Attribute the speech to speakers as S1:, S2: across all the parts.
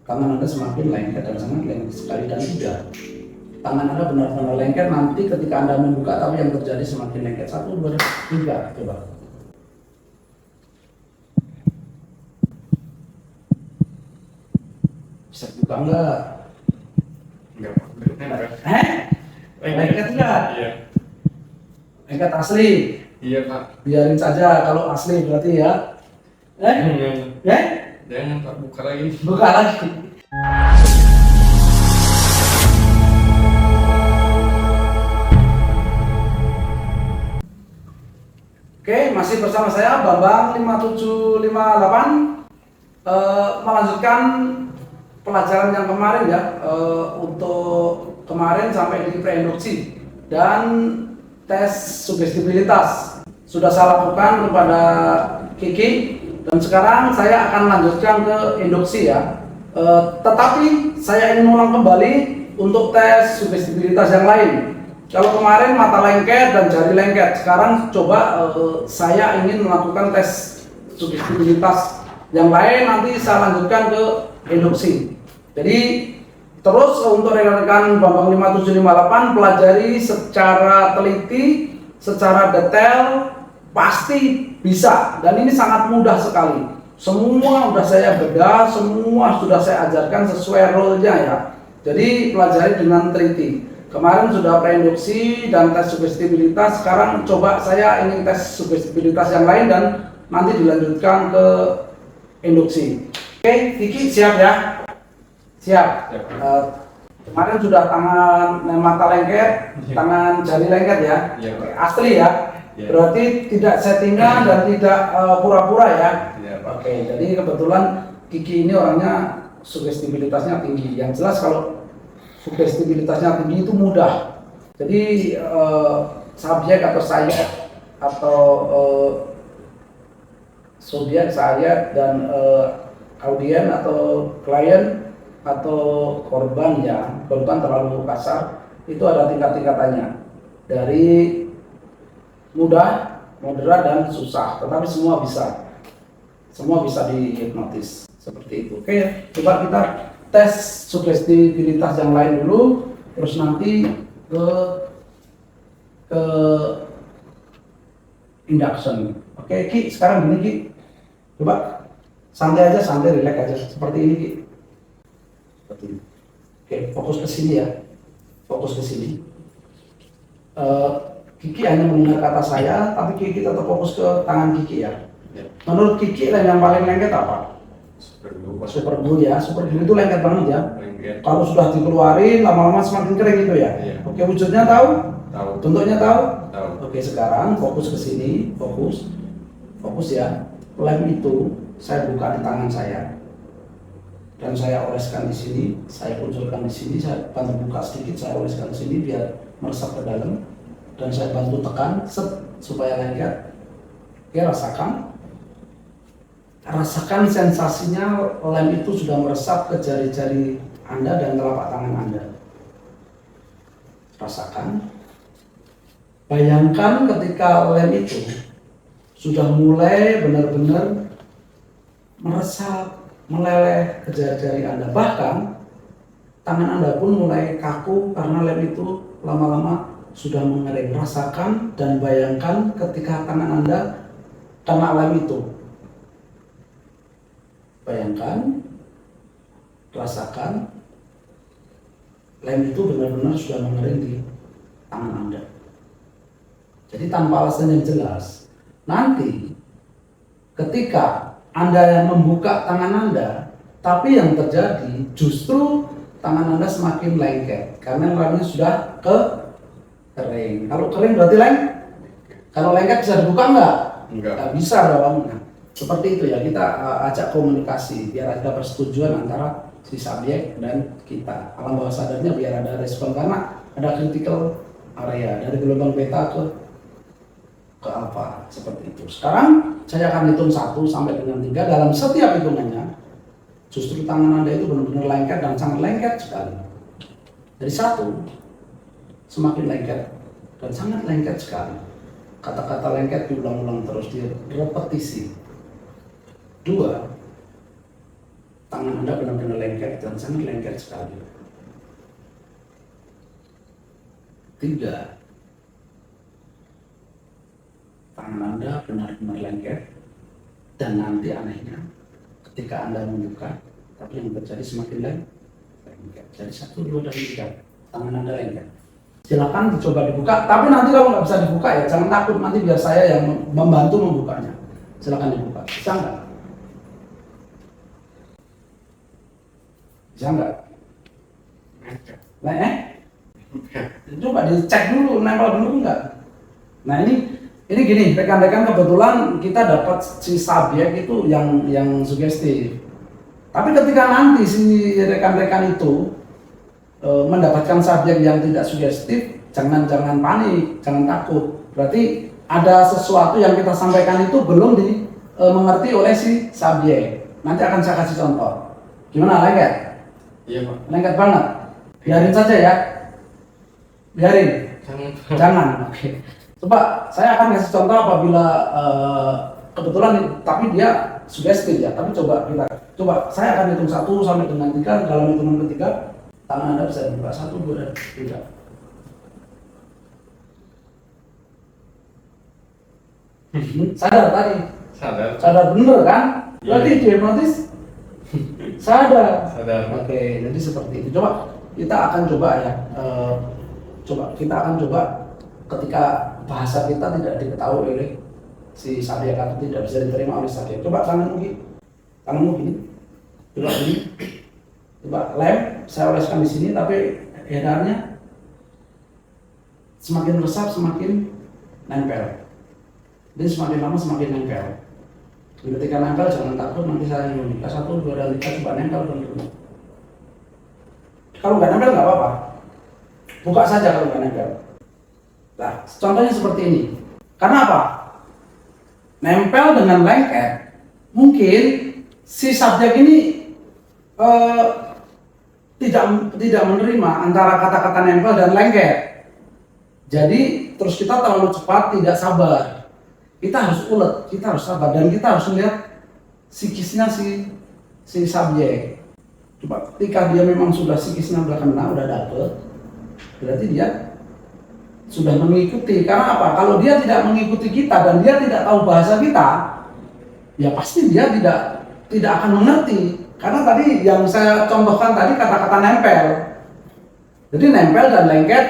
S1: tangan Anda semakin lengket dan sangat lengket sekali, dan tidak. Tangan Anda benar-benar lengket, nanti ketika Anda membuka tapi yang terjadi semakin lengket. 1, 2, 3, coba. Bisa buka enggak?
S2: Enggak.
S1: Lengket enggak?
S2: Iya.
S1: Lengket asli?
S2: Iya, Pak.
S1: Biarin saja kalau asli berarti ya.
S2: Jangan Pak, buka lagi.
S1: Buka lagi. Oke, masih bersama saya Bambang 5758 melanjutkan pelajaran yang kemarin ya, untuk kemarin sampai di preinduksi dan tes sugestibilitas sudah saya lakukan kepada Kiki, dan sekarang saya akan lanjutkan ke induksi ya. Tetapi saya ingin mengulang kembali untuk tes sugestibilitas yang lain. Kalau kemarin mata lengket dan jari lengket, sekarang coba saya ingin melakukan tes sugestibilitas yang lain, nanti saya lanjutkan ke induksi. Jadi terus untuk rekan-rekan Bambang 5758 pelajari secara teliti, secara detail, pasti bisa, dan ini sangat mudah sekali. Semua sudah saya bedah, semua sudah saya ajarkan sesuai role-nya ya. Jadi pelajari dengan teliti. Kemarin sudah preinduksi dan tes sugestibilitas, sekarang coba saya ingin tes sugestibilitas yang lain dan nanti dilanjutkan ke induksi. Oke, Kiki siap ya? Siap. Kemarin sudah tangan mata lengket, tangan jari lengket ya? Asli ya? Berarti tidak settingan dan tidak pura-pura ya? Oke, jadi kebetulan Kiki ini orangnya sugestibilitasnya tinggi. Yang jelas kalau sugestibilitasnya tinggi itu mudah. Jadi subjek atau saya atau subjek, saya dan audien atau klien atau korban ya, korban terlalu kasar, itu ada tingkat-tingkatannya, dari mudah, moderat, dan susah. Tetapi semua bisa dihipnotis seperti itu. Oke, coba kita tes sugestibilitas yang lain dulu, terus nanti ke induction. Oke, Ki, sekarang gini Ki, coba santai aja, santai, relax aja, seperti ini Ki. Seperti ini. Oke, fokus ke sini ya, fokus ke sini. Kiki hanya mendengar kata saya, tapi Kiki tetap fokus ke tangan Kiki ya. Menurut Kiki yang paling lengket apa? Super glue ya, super glue itu lengket banget ya. Kalau sudah dikeluarin lama-lama semakin kering itu ya. Oke, wujudnya tahu?
S2: Tahu.
S1: Bentuknya tahu?
S2: Tahu.
S1: Oke, sekarang fokus ke sini, fokus ya. Lem itu saya buka di tangan saya dan saya oleskan di sini, saya kucurkan di sini, saya bantu buka sedikit, saya oleskan di sini biar meresap ke dalam, dan saya bantu tekan supaya lengket. Oke, rasakan sensasinya lem itu sudah meresap ke jari-jari Anda dan telapak tangan Anda. Rasakan. Bayangkan ketika lem itu sudah mulai benar-benar meresap, meleleh ke jari-jari Anda. Bahkan tangan Anda pun mulai kaku karena lem itu lama-lama sudah mengering. Rasakan dan bayangkan ketika tangan Anda kena lem itu. Bayangkan, rasakan, lem itu benar-benar sudah mengering di tangan Anda. Jadi tanpa alasan yang jelas, nanti ketika Anda yang membuka tangan Anda, tapi yang terjadi justru tangan Anda semakin lengket karena lemnya sudah kering. Kalau kering berarti kalau lengket bisa dibuka enggak? Enggak bisa dong. Seperti itu ya, kita ajak komunikasi biar ada persetujuan antara si subjek dan kita. Alam bawah sadarnya biar ada respon, karena ada critical area dari gelombang beta ke alfa, seperti itu. Sekarang saya akan hitung 1 sampai dengan 3. Dalam setiap hitungannya justru tangan Anda itu benar-benar lengket dan sangat lengket sekali. Dari 1 semakin lengket dan sangat lengket sekali. Kata-kata lengket diulang-ulang terus, direpetisi. 2, tangan Anda benar-benar lengket sangat lengket sekali. 3, tangan Anda benar-benar lengket, dan nanti anehnya ketika Anda membuka, tapi yang terjadi semakin lengket. Jadi 1, 2, dan 3, tangan Anda lengket. Silakan dicoba dibuka, tapi nanti kalau nggak bisa dibuka ya jangan takut, nanti biar saya yang membantu membukanya. Silakan dibuka. Bisa nggak? Bisa nggak? Coba dicek dulu nempel dulu nggak. Nah ini gini rekan-rekan, kebetulan kita dapat si subjek itu yang sugestif. Tapi ketika nanti si rekan-rekan itu mendapatkan subjek yang tidak sugestif, jangan panik, jangan takut. Berarti ada sesuatu yang kita sampaikan itu belum dimengerti oleh si subjek. Nanti akan saya kasih contoh. Gimana, lengket?
S2: Iya Pak.
S1: Lengket banget. Biarin saja ya. Biarin. Jangan. Oke. Coba saya akan kasih contoh apabila kebetulan, tapi dia sugestif ya. Tapi coba saya akan hitung 1 sampai dengan 3. Dalam hitungan ketiga tangan Anda bisa dibuka 1, 2, dan 3. Sadar tadi? Sadar bener kan? Berarti dihipnotis? Sadar. Oke, jadi seperti itu. Coba kita akan coba ya. Kita akan coba ketika bahasa kita tidak diketahui oleh si subjek atau tidak bisa diterima oleh subjek. Coba tanganmu gini. Coba gini. Coba lem, saya oleskan di sini, tapi edarnya semakin resap semakin nempel. Jadi semakin lama semakin nempel. Ketika nempel jangan takut, nanti saya membuka 1, 2, dan 3, coba nempel dulu. Kalau nggak nempel nggak apa-apa, buka saja kalau nggak nempel. Nah, contohnya seperti ini. Karena apa? Nempel dengan lengket, mungkin si subjek ini tidak menerima antara kata-kata nempel dan lengket. Jadi terus kita terlalu cepat, tidak sabar. Kita harus ulet, kita harus sabar, dan kita harus melihat psikisnya si subjek. Coba ketika dia memang sudah psikisnya udah kena, udah dapet, berarti dia sudah mengikuti. Karena apa? Kalau dia tidak mengikuti kita dan dia tidak tahu bahasa kita, ya pasti dia tidak akan mengerti. Karena tadi yang saya contohkan tadi kata-kata nempel. Jadi nempel dan lengket,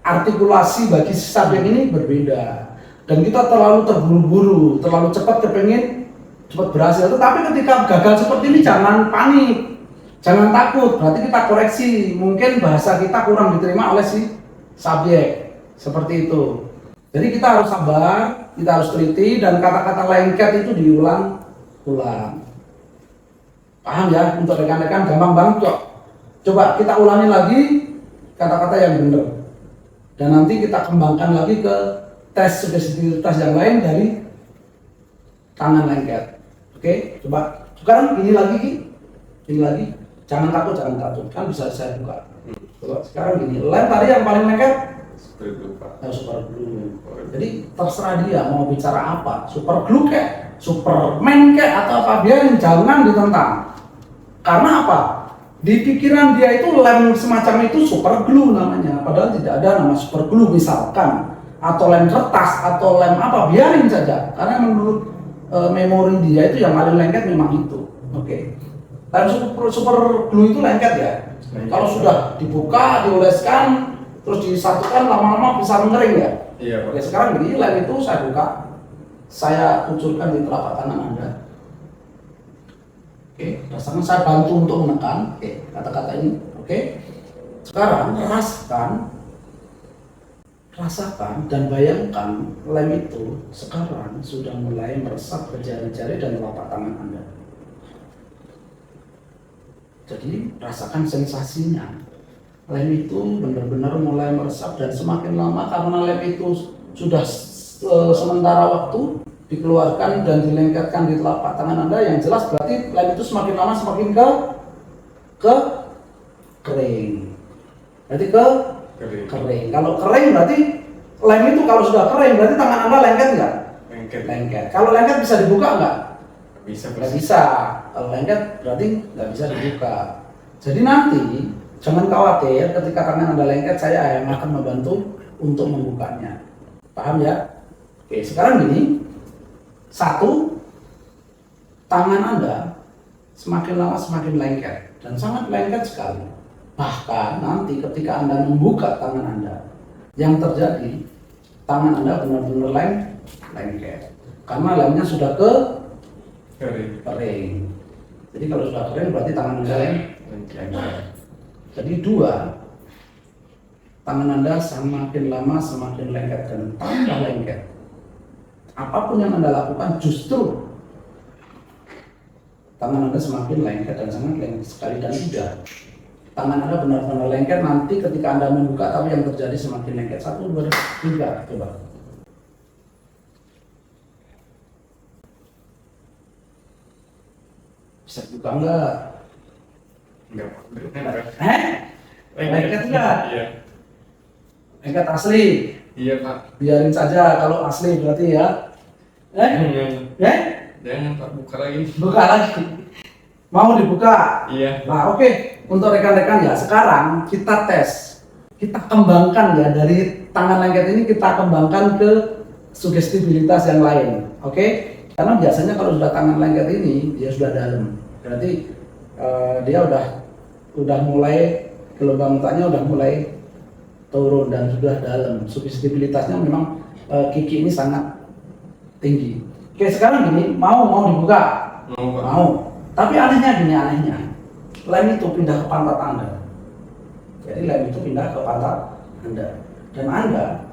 S1: artikulasi bagi si subjek ini berbeda. Dan kita terlalu terburu-buru, terlalu cepat kepengin cepat berhasil. Tetapi ketika gagal seperti ini jangan panik, jangan takut. Berarti kita koreksi, mungkin bahasa kita kurang diterima oleh si subjek. Seperti itu. Jadi kita harus sabar, kita harus teliti, dan kata-kata lengket itu diulang-ulang. Paham ya? Untuk rekan-rekan gampang banget kok. Coba kita ulangi lagi kata-kata yang benar. Dan nanti kita kembangkan lagi ke tes sugestivitas yang lain dari tangan lengket. Oke, coba sekarang ini lagi, jangan takut, kan bisa saya buka. Coba sekarang ini, lem tadi yang paling lengket super glue. Jadi terserah dia mau bicara apa, super glue kayak, superman kayak, atau apa, biarin, jangan ditentang. Karena apa? Di pikiran dia itu lem semacam itu super glue namanya, padahal tidak ada nama super glue misalkan, atau lem kertas, atau lem apa, biarin saja. Karena menurut memori dia itu yang paling lengket memang itu. Oke. Lem super glue itu lengket ya. Kalau sudah dibuka, dioleskan, terus disatukan, lama-lama bisa mengering ya.
S2: Iya Pak.
S1: Oke, sekarang begini, lem itu saya buka, saya kucurkan di telapak tangan Anda. Oke, dasarnya saya bantu untuk menekan. Oke, kata-kata ini. Oke. Sekarang rasakan dan bayangkan lem itu sekarang sudah mulai meresap ke jari-jari dan telapak tangan Anda. Jadi rasakan sensasinya. Lem itu benar-benar mulai meresap, dan semakin lama karena lem itu sudah sementara waktu dikeluarkan dan dilengketkan di telapak tangan Anda, yang jelas berarti lem itu semakin lama semakin ke kering. Berarti kering. Kalau kering berarti lem itu kalau sudah kering berarti tangan Anda lengket nggak? Lengket. Kalau lengket bisa dibuka nggak?
S2: Bisa.
S1: Nggak bisa. Kalau lengket berarti nggak bisa dibuka. Jadi nanti jangan khawatir ketika tangan Anda lengket, saya yang akan membantu untuk membukanya. Paham ya? Oke, sekarang gini. Satu, tangan Anda semakin lama semakin lengket dan sangat lengket sekali. Bahkan nanti ketika Anda membuka tangan Anda, yang terjadi tangan Anda benar-benar lengket. Karena lemnya sudah kering. Jadi kalau sudah kering berarti tangan Anda lengket. Jadi dua, tangan Anda semakin lama semakin lengket dan tambah lengket. Apapun yang Anda lakukan justru tangan Anda semakin lengket dan sangat lengket sekali. Dan tiga, tangan Anda benar-benar lengket nanti ketika Anda membuka, tapi yang terjadi semakin lengket. 1, 2, 3, coba. Bisa buka enggak?
S2: Enggak.
S1: Lengket enggak?
S2: Iya.
S1: Lengket asli?
S2: Iya Pak.
S1: Biarin saja kalau asli berarti ya.
S2: Jangan Pak, buka lagi.
S1: Buka lagi. Mau dibuka?
S2: Iya.
S1: Nah, oke. Untuk rekan-rekan ya, sekarang kita tes. Kita kembangkan ya, dari tangan lengket ini kita kembangkan ke sugestibilitas yang lain. Oke? Karena biasanya kalau sudah tangan lengket ini, dia sudah dalam. Berarti dia udah mulai, gelombang otaknya udah mulai turun dan sudah dalam. Sugestibilitasnya memang Kiki ini sangat tinggi. Oke, sekarang gini, mau dibuka?
S2: Mau Pak.
S1: Mau. Tapi anehnya, lem itu pindah ke pantat Anda. Jadi lem itu pindah ke pantat Anda. Dan Anda,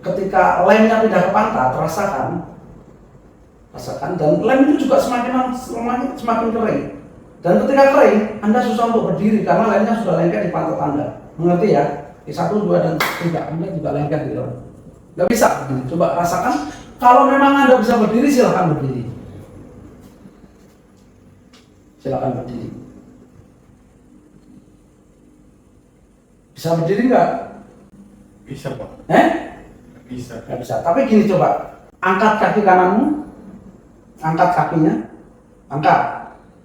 S1: ketika lemnya pindah ke pantat, rasakan, dan lem itu juga semakin kering. Dan ketika kering, Anda susah untuk berdiri karena lemnya sudah lengket di pantat Anda. Mengerti ya? 1, 2, dan 3, Anda juga lengket di dalam. Nggak bisa. Coba rasakan. Kalau memang Anda bisa berdiri, silakan berdiri. Silakan berdiri. Bisa berdiri nggak?
S2: Bisa Pak. Bisa.
S1: Nggak bisa. Tapi gini coba. Angkat kaki kananmu. Angkat kakinya. Angkat.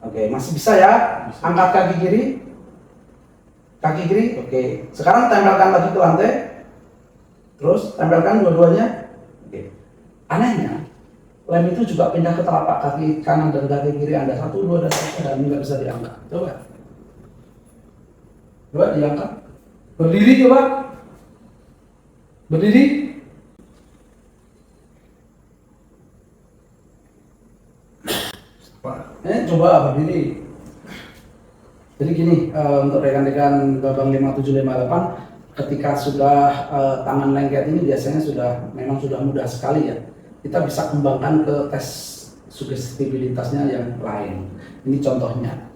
S1: Oke, masih bisa ya?
S2: Bisa.
S1: Angkat kaki kiri. Kaki kiri. Oke. Sekarang tempelkan lagi ke lantai. Terus tempelkan dua-duanya. Oke. Anehnya, lem itu juga pindah ke telapak kaki kanan dan kaki kiri Anda. 1, 2, dan 3, dan nggak bisa diangkat. Coba diangkat. Berdiri coba. Berdiri.
S2: Pak.
S1: Coba berdiri. Jadi gini, untuk rekan-rekan Babang 5758, ketika sudah tangan lengket ini biasanya memang sudah mudah sekali ya. Kita bisa kembangkan ke tes sugestibilitasnya yang lain. Ini contohnya.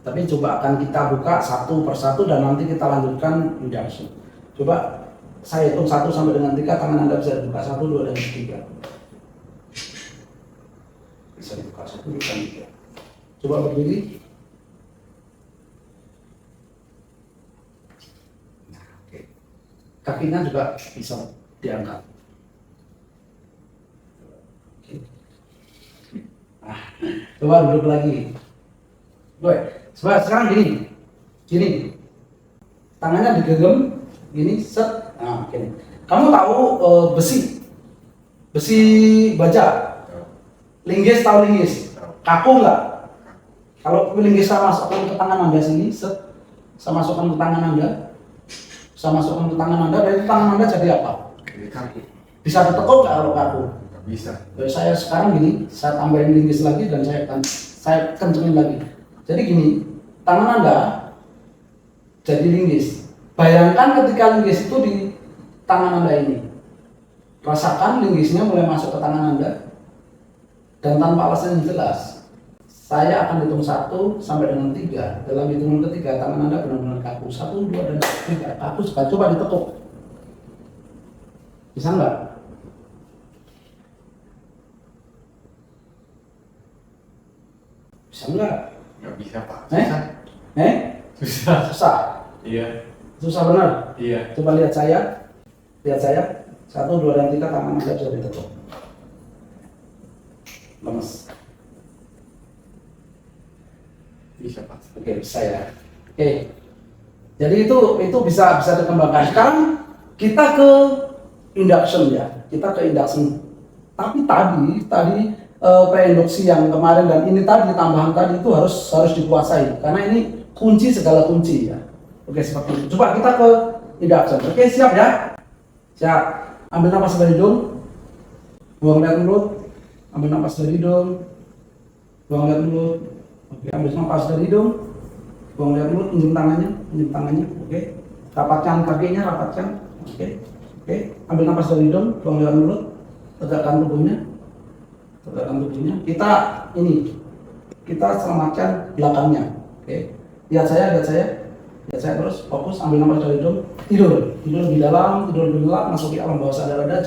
S1: Tapi coba akan kita buka satu persatu dan nanti kita lanjutkan induction. Coba saya hitung 1 sampai dengan 3, tangan Anda bisa dibuka. 1, 2, dan 3. Bisa dibuka 1, 2, dan 3. Coba berdiri. Nah, oke. Kakinya juga bisa diangkat. Coba duduk lagi. Sekarang gini, tangannya digenggam, gini, set. Nah, gini. Kamu tahu besi baja, linggis, tahu linggis, kaku nggak? Kalau linggis saya masukkan ke tangan Anda sini, set, saya masukkan ke tangan Anda, dari tangan Anda jadi apa?
S2: Kaku.
S1: Bisa ditekuk nggak kalau kaku?
S2: Bisa.
S1: Jadi saya sekarang gini, saya tambahin linggis lagi dan saya kencengin lagi. Jadi gini, tangan Anda jadi linggis. Bayangkan ketika linggis itu di tangan Anda ini. Rasakan linggisnya mulai masuk ke tangan Anda. Dan tanpa alasan yang jelas, saya akan hitung 1 sampai dengan 3. Dalam hitungan ketiga, tangan Anda benar-benar kaku. 1, 2, dan 3. Kaku sekali. Coba ditekuk. Bisa nggak? Bisa nggak?
S2: Nggak bisa Pak.
S1: Susah. Susah.
S2: Iya.
S1: Susah benar.
S2: Iya.
S1: Coba lihat saya. 1, 2, dan 3, tangan Anda bisa ditekuk. Lemes.
S2: Bisa Pak.
S1: Oke, bisa ya. Oke. Jadi itu bisa dikembangkan. Sekarang kita ke induction ya. Kita ke induction. Tapi tadi preinduksi yang kemarin dan ini tadi tambahan tadi itu harus dikuasai karena ini kunci segala kunci ya. Oke, seperti itu. Coba kita ke induction. Oke, siap ya? Siap. Ambil napas dari hidung. Buang lihat mulut. Ambil napas dari hidung. Buang lihat mulut. Oke, ambil napas dari hidung. Buang lihat mulut, pinjam tangannya. Oke. Rapatkan kakinya, rapatkan. Oke. Ambil napas dari hidung, buang lihat mulut. Tegakkan tubuhnya. Kita selamatkan belakangnya. Oke. Lihat saya terus, fokus, ambil napas dari hidung. Tidur lebih dalam, masuki alam bawah sadar Anda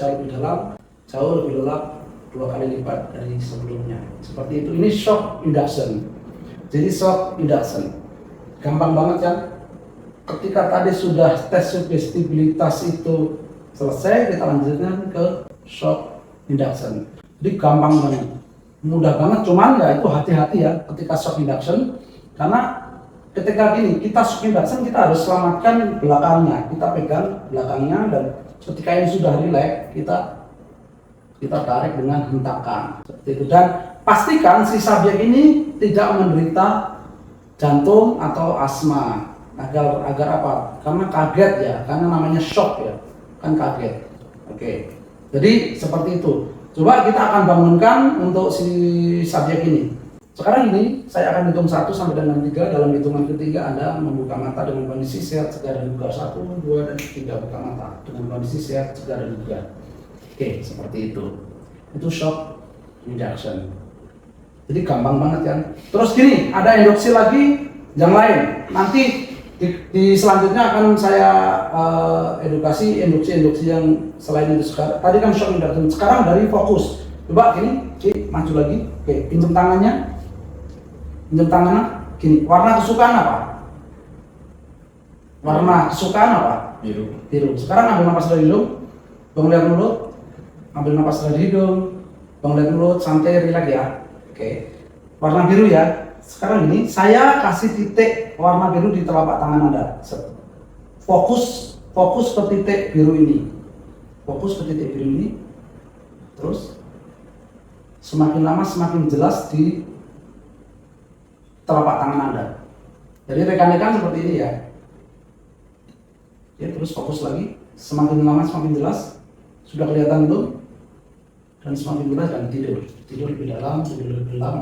S1: jauh lebih lelap 2 kali lipat dari sebelumnya. Seperti itu. Ini shock induction. Jadi shock induction gampang banget kan? Ketika tadi sudah tes sugestibilitas itu selesai, kita lanjutkan ke shock induction. Jadi gampang banget, mudah banget. Cuman ya itu hati-hati ya ketika shock induction, karena ketika gini kita shock induction kita harus selamatkan belakangnya, kita pegang belakangnya dan ketika ini sudah rileks kita tarik dengan hentakan seperti itu. Dan pastikan si subjek ini tidak menderita jantung atau asma agar apa? Karena kaget ya, karena namanya shock ya, kan kaget. Oke. Jadi seperti itu. Coba kita akan bangunkan untuk si subjek ini. Sekarang ini saya akan hitung 1 sampai dengan 3. Dalam hitungan ketiga Anda membuka mata dengan kondisi sehat, cegah dan buka. 1, 2, dan 3 buka mata dengan kondisi sehat, cegah dan buka. Oke, seperti itu. Itu shock induction. Jadi gampang banget kan. Terus gini, ada induksi lagi yang lain. Nanti di selanjutnya akan saya edukasi induksi yang selain itu. Tadi kan shock induction, sekarang dari fokus. Coba gini, maju lagi. Oke, pinjam tangannya. Gini, warna kesukaan apa? Biru. Sekarang ambil napas dari hidung, buang lihat mulut. Ambil napas dari hidung, buang lihat mulut, santai, rileks ya. Oke. Warna biru ya. Sekarang ini saya kasih titik warna biru di telapak tangan Anda. Fokus ke titik biru ini. Terus semakin lama semakin jelas di telapak tangan Anda. Jadi rekan-rekan seperti ini ya. Oke, terus fokus lagi. Semakin lama semakin jelas. Sudah kelihatan belum? Dan semakin jelas dan tidur lebih dalam,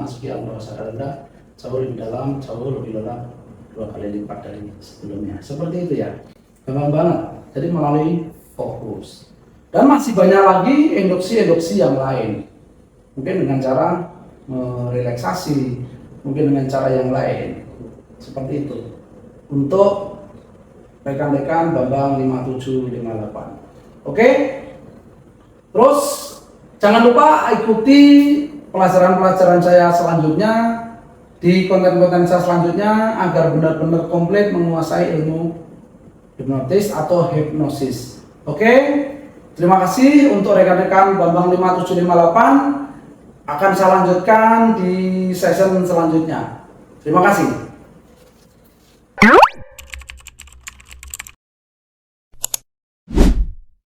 S1: masuki alam bawah sadar Anda jauh lebih dalam, jauh lebih lelap 2 kali lipat dari sebelumnya. Seperti itu ya, gampang banget. Jadi melalui fokus. Dan masih banyak lagi induksi yang lain. Mungkin dengan cara merelaksasi, mungkin dengan cara yang lain. Seperti itu. Untuk rekan-rekan Bambang 5758. Oke? Terus jangan lupa ikuti pelajaran-pelajaran saya selanjutnya di konten-konten saya selanjutnya agar benar-benar komplit menguasai ilmu hipnotis atau hipnosis. Oke? Terima kasih untuk rekan-rekan Bambang 5758. Akan saya lanjutkan di session selanjutnya. Terima kasih.